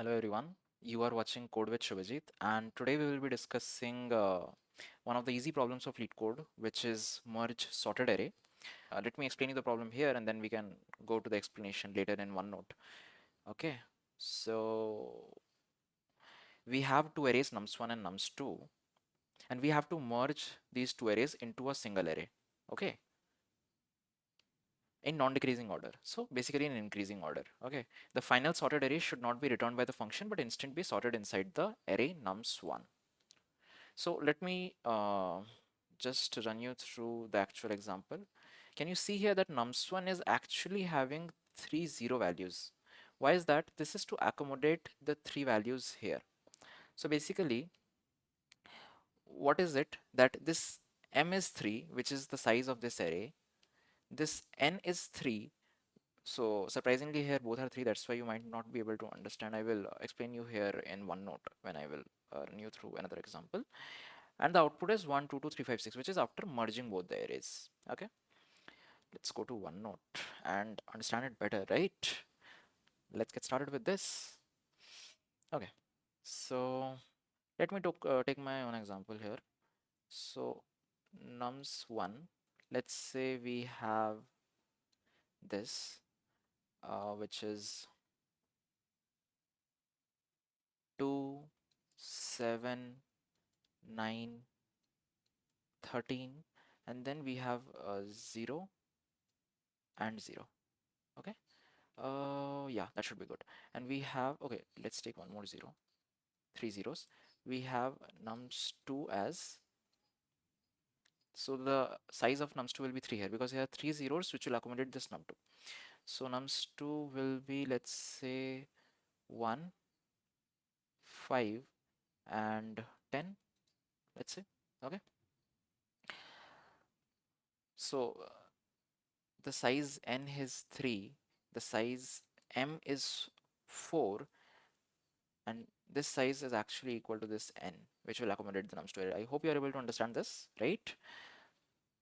Hello everyone, you are watching Code with Shubhajit, and today we will be discussing one of the easy problems of lead code, which is merge sorted array. Let me explain you the problem here and then we can go to the explanation later in OneNote. Okay, so we have two arrays nums1 and nums2, and we have to merge these two arrays into a single array. Okay, in non-decreasing order. So basically in increasing order. Okay, the final sorted array should not be returned by the function but instead be sorted inside the array nums1. So let me just run you through the actual example. Can you see here that nums1 is actually having three zero values? Why is that? This is to accommodate the three values here. So basically, what is it that this m is 3, which is the size of this array, this n is 3. So surprisingly here both are 3, that's why you might not be able to understand. I will explain you here in OneNote when I will run you through another example. And the output is 1 2 2 3 5 6, which is after merging both the arrays. Okay, let's go to OneNote and understand it better, right? Let's get started with this. Okay, so let me take my own example here. So nums1, let's say we have this which is 2 7 9 13, and then we have 0 and 0. Okay, yeah, that should be good. And we have, okay, let's take one more 0, 3 zeros. We have nums2 as, so the size of nums2 will be 3 here because there are 3 zeros which will accommodate this num2. So nums2 will be, let's say, 1 5 and 10, let's say. Okay, so the size n is 3, the size m is 4, and this size is actually equal to this n, which will accommodate the nums2 array. I hope you are able to understand this, right?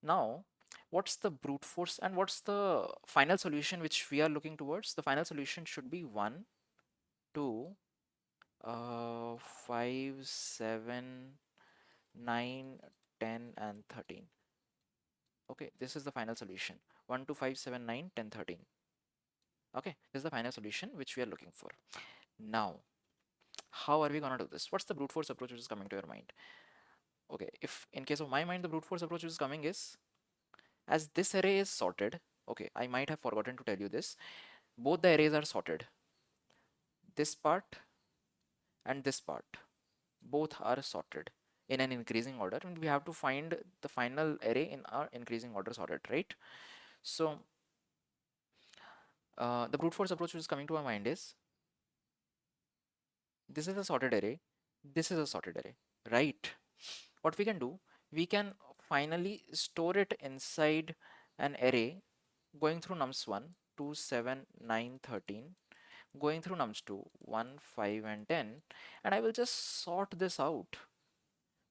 Now, what's the brute force and what's the final solution which we are looking towards? The final solution should be 1 2 5 7 9 10 and 13. Okay, this is the final solution, 1 2 5 7 9 10 13. Okay, this is the final solution which we are looking for. Now, how are we gonna do this? What's the brute force approach which is coming to your mind? Okay, if in case of my mind, the brute force approach which is coming is, as this array is sorted, okay, I might have forgotten to tell you this, both the arrays are sorted. This part and this part, both are sorted in an increasing order, and we have to find the final array in our increasing order sorted, right? So the brute force approach which is coming to our mind is, this is a sorted array, this is a sorted array, right? What we can do, we can finally store it inside an array going through nums1 2 7 9 13, going through nums2 1 5 and 10, and I will just sort this out.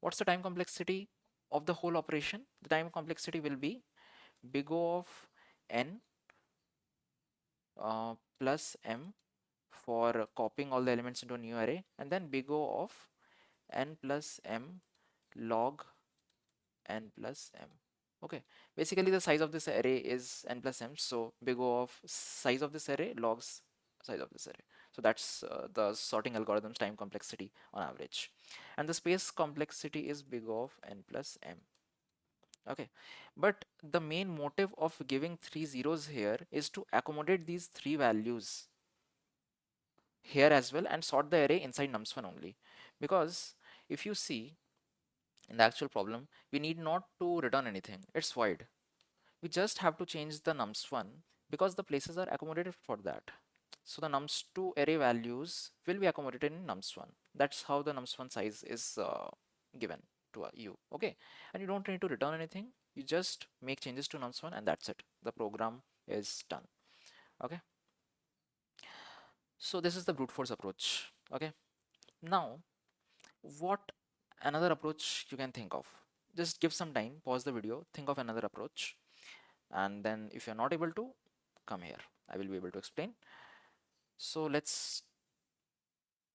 What's the time complexity of the whole operation? The time complexity will be big O of n plus m for copying all the elements into a new array, and then big O of n plus m log n plus m. Okay, basically the size of this array is n plus m, so big O of size of this array logs size of this array. So that's the sorting algorithm's time complexity on average, and the space complexity is big O of n plus m. Okay, but the main motive of giving three zeros here is to accommodate these three values here as well and sort the array inside nums1 only, because if you see in the actual problem, we need not to return anything, it's void. We just have to change the nums1 because the places are accommodated for that. So the nums2 array values will be accommodated in nums1. That's how the nums1 size is given to you. Okay, and you don't need to return anything, you just make changes to nums1 and that's it, the program is done. Okay, so this is the brute force approach. Okay, now what another approach you can think of? Just give some time, pause the video, think of another approach, and then if you're not able to, come here, I will be able to explain. So let's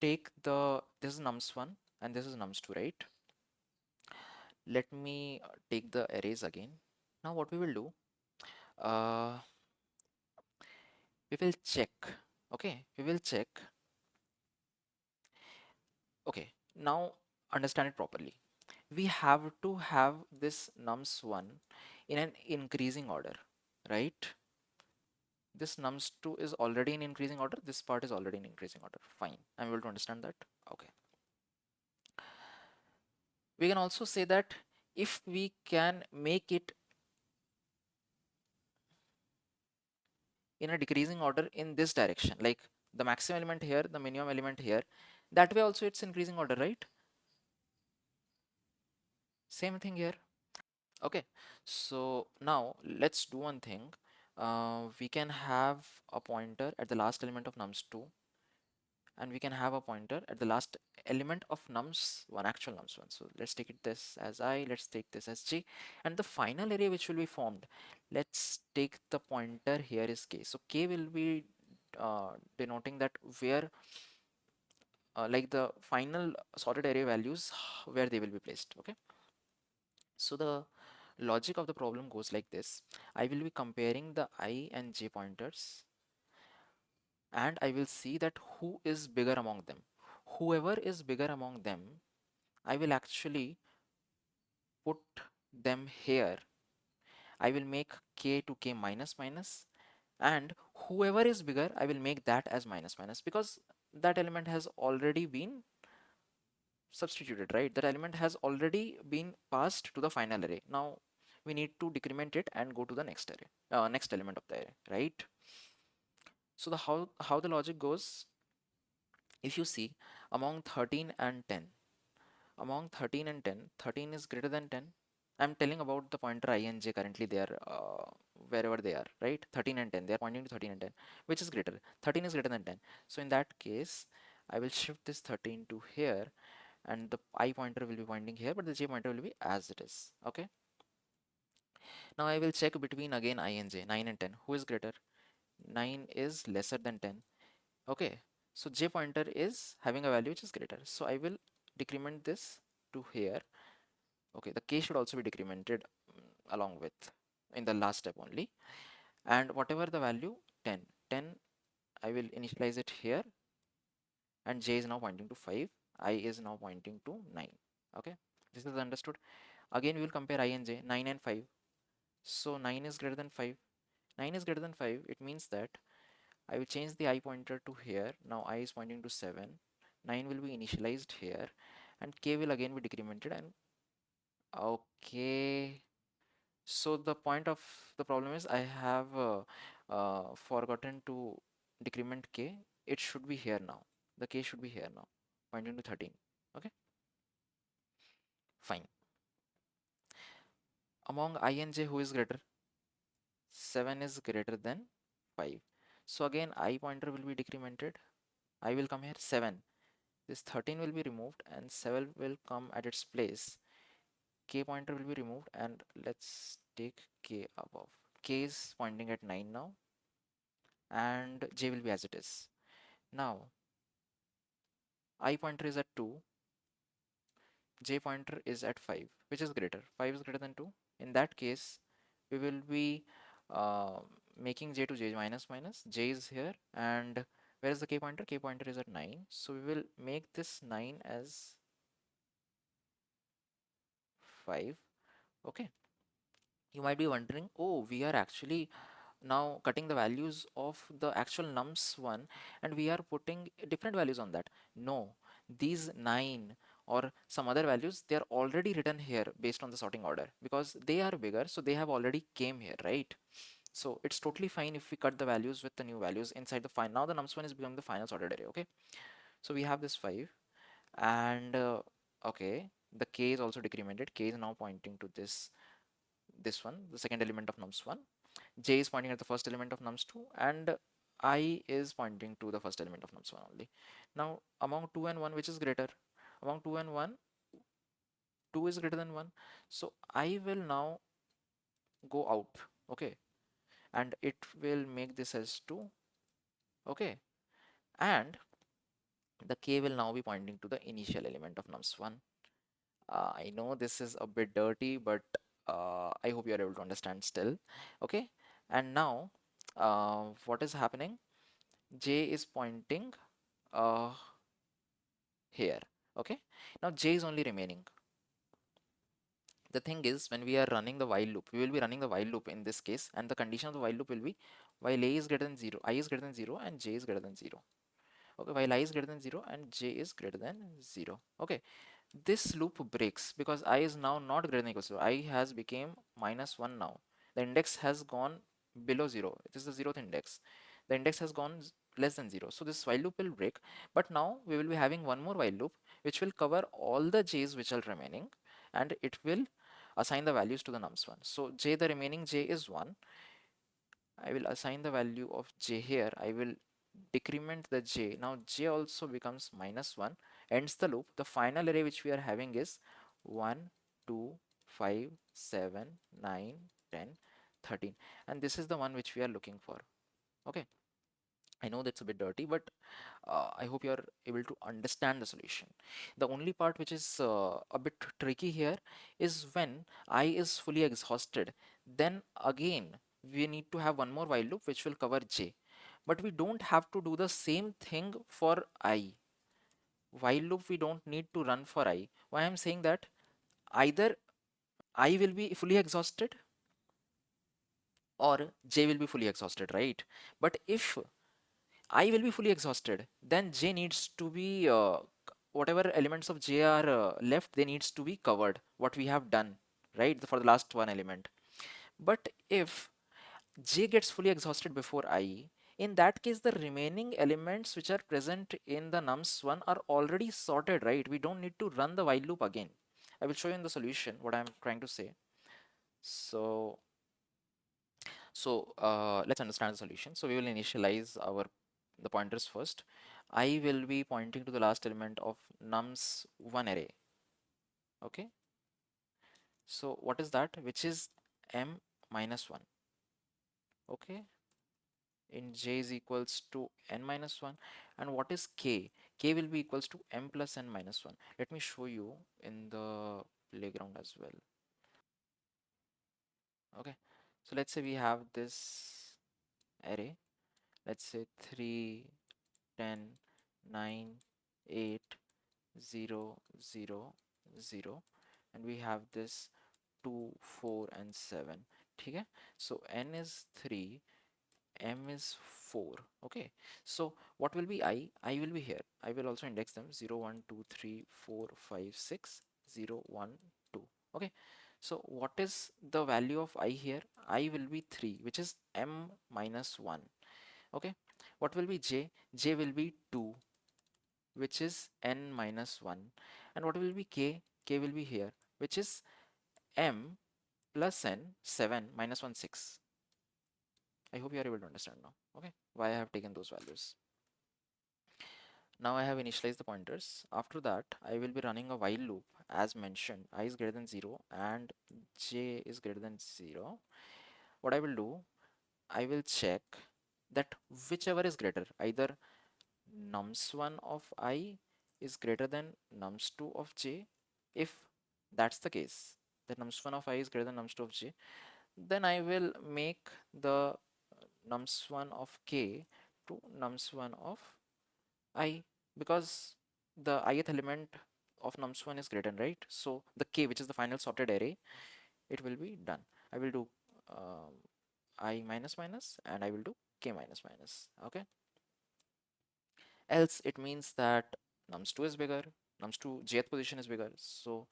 take this is nums1 and this is nums2, right? Let me take the arrays again. Now what we will do, uh, we will check, okay, we will check, okay, now understand it properly. We have to have this nums1 in an increasing order, right? This nums2 is already in increasing order, this part is already in increasing order. Fine, I'm able to understand that. Okay. We can also say that if we can make it in a decreasing order in this direction, like the maximum element here, the minimum element here, that way also it's increasing order, right? Same thing here. Okay, so now let's do one thing. We can have a pointer at the last element of nums2, and we can have a pointer at the last element of nums1, actual nums1. So let's take it this as I, let's take this as j, and the final array which will be formed, let's take the pointer here is k. So k will be denoting that where like the final sorted array values where they will be placed. Okay, so the logic of the problem goes like this. I will be comparing the I and j pointers, and I will see that who is bigger among them. Whoever is bigger among them, I will actually put them here. I will make k to k minus minus, and whoever is bigger, I will make that as minus minus, because that element has already been substituted, right? That element has already been passed to the final array. Now we need to decrement it and go to the next array, next element of the array, right? So the how the logic goes, if you see, among 13 and 10, among 13 and 10, 13 is greater than 10. I'm telling about the pointer I and j, currently they are wherever they are, right? 13 and 10, they are pointing to 13 and 10. Which is greater? 13 is greater than 10. So in that case, I will shift this 13 to here, and the I pointer will be pointing here, but the j pointer will be as it is. Okay. Now I will check between again I and j, 9 and 10. Who is greater? 9 is lesser than 10. Okay. So j pointer is having a value which is greater. So I will decrement this to here. Okay, the k should also be decremented along with in the last step only. And whatever the value 10, 10, I will initialize it here, and j is now pointing to 5, I is now pointing to 9. Okay, this is understood. Again we will compare I and j, 9 and 5. So 9 is greater than 5. 9 is greater than 5. It means that I will change the I pointer to here. Now I is pointing to 7. 9 will be initialized here, and k will again be decremented. And okay, so the point of the problem is I have forgotten to decrement k. It should be here now. The k should be here now, pointing to 13. Okay, fine. Among I and j, who is greater? 7 is greater than 5. So again, I pointer will be decremented. I will come here 7. This 13 will be removed and 7 will come at its place. K pointer will be removed, and let's take k above. K is pointing at 9 now, and j will be as it is. Now I pointer is at 2, j pointer is at 5. Which is greater? 5 is greater than 2. In that case, we will be uh, making j to j minus minus. J is here, and where is the k pointer? K pointer is at 9. So we will make this 9 as 5. Okay. You might be wondering, oh, we are actually now cutting the values of the actual nums1, and we are putting different values on that. No, these 9 or some other values, they are already written here based on the sorting order, because they are bigger, so they have already came here, right? So it's totally fine if we cut the values with the new values inside the final. Now the nums1 is becoming the final sorted array. Okay, so we have this 5, and okay, the k is also decremented. K is now pointing to this one, the second element of nums1. J is pointing at the first element of nums2, and I is pointing to the first element of nums1 only. Now among 2 and 1, which is greater? Among 2 and 1, 2 is greater than 1. So I will now go out, okay, and it will make this as 2, okay, and the k will now be pointing to the initial element of nums1. I know this is a bit dirty, but I hope you are able to understand still. Okay, and now what is happening? J is pointing uh, here. Okay, now J is only remaining. The thing is, when we are running the while loop, we will be running the while loop in this case, and the condition of the while loop will be while a is greater than 0, I is greater than 0, and j is greater than 0. Okay, while I is greater than 0 and j is greater than 0. Okay, this loop breaks because I is now not greater than equal to 0. I has became -1 now. The index has gone below 0. It is the 0th index. The index has gone less than 0. So this while loop will break. But now we will be having one more while loop which will cover all the j's which are remaining, and it will assign the values to the nums1. So j, the remaining j is 1. I will assign the value of j here. I will decrement the j. Now j also becomes -1. Ends the loop. The final array which we are having is 1, 2, 5, 7, 9, 10, 13. And this is the one which we are looking for. Okay. I know that's a bit dirty, but I hope you are able to understand the solution. The only part which is a bit tricky here is when I is fully exhausted, then again we need to have one more while loop which will cover j. But we don't have to do the same thing for I. While loop we don't need to run for I. Why I'm saying that? Either I will be fully exhausted or j will be fully exhausted, right? But if I will be fully exhausted, then J needs to be whatever elements of J are left, they needs to be covered. What we have done, right, for the last one element. But if J gets fully exhausted before I, in that case, the remaining elements which are present in the nums1 are already sorted, right? We don't need to run the while loop again. I will show you in the solution what I'm trying to say. So, let's understand the solution. So we will initialize our the pointers first. I will be pointing to the last element of nums1 array. Okay. So what is that? Which is m minus 1. Okay. In j is equals to n minus 1. And what is k? K will be equals to m plus n minus 1. Let me show you in the playground as well. Okay. So let's say we have this array. Let's say 3, 10, 9, 8, 0, 0, 0, and we have this 2, 4, and 7. Okay, so n is 3, m is 4. Okay, so what will be I will be here. I will also index them 0, 1, 2, 3, 4, 5, 6, 0, 1, 2. Okay, so what is the value of I here? I will be 3, which is m minus 1. Okay, what will be j? J will be 2, which is n minus 1. And what will be k? K will be here, which is m plus n 7 minus 1 6. I hope you are able to understand now. Okay, why I have taken those values. Now I have initialized the pointers. After that, I will be running a while loop as mentioned. I is greater than 0 and j is greater than 0. What I will do, I will check that whichever is greater, either nums1 of I is greater than nums2 of j. If that's the case, that nums1 of I is greater than nums2 of j, then I will make the nums1 of k to nums1 of I, because the ith element of nums1 is greater, right? So the k, which is the final sorted array, it will be done. I will do I minus minus and I will do k minus minus. Okay, else it means that nums2 is bigger, nums2 jth position is bigger, so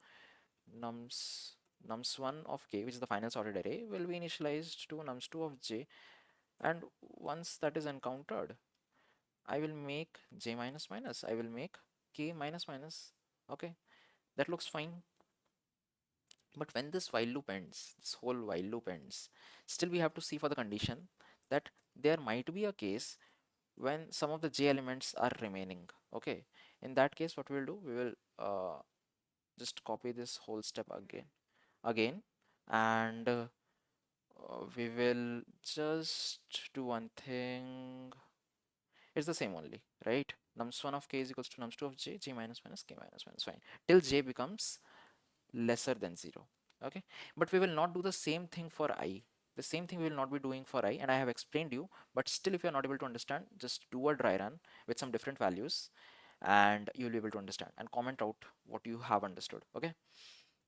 nums nums1 of k, which is the final sorted array, will be initialized to nums2 of j, and once that is encountered, I will make j minus minus, I will make k minus minus. Okay, that looks fine. But when this while loop ends, this whole while loop ends, still we have to see for the condition that there might be a case when some of the j elements are remaining. Okay, in that case what we'll do, we will just copy this whole step again, and we will just do one thing. It's the same only, right? Nums1 of k is equals to nums2 of j, j minus minus k minus minus, fine, till j becomes lesser than 0. Okay, but we will not do the same thing for I. The same thing we will not be doing for I, and I have explained you, but still if you are not able to understand, just do a dry run with some different values and you'll be able to understand, and comment out what you have understood. Okay,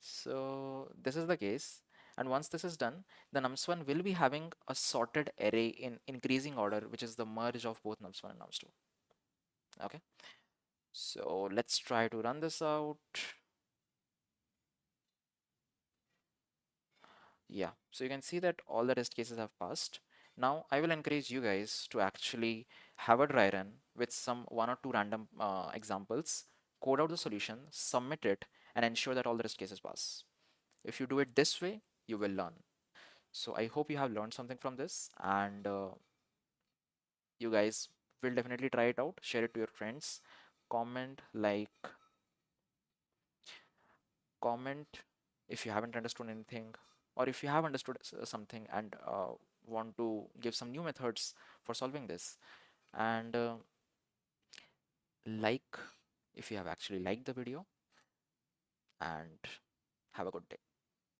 so this is the case, and once this is done, the nums1 will be having a sorted array in increasing order, which is the merge of both nums1 and nums2. Okay, so let's try to run this out. Yeah, so you can see that all the test cases have passed. Now I will encourage you guys to actually have a dry run with some one or two random examples, code out the solution, submit it, and ensure that all the test cases pass. If you do it this way, you will learn. So I hope you have learned something from this, and you guys will definitely try it out, share it to your friends, comment, like, comment if you haven't understood anything, or if you have understood something and want to give some new methods for solving this, and like if you have actually liked the video, and have a good day.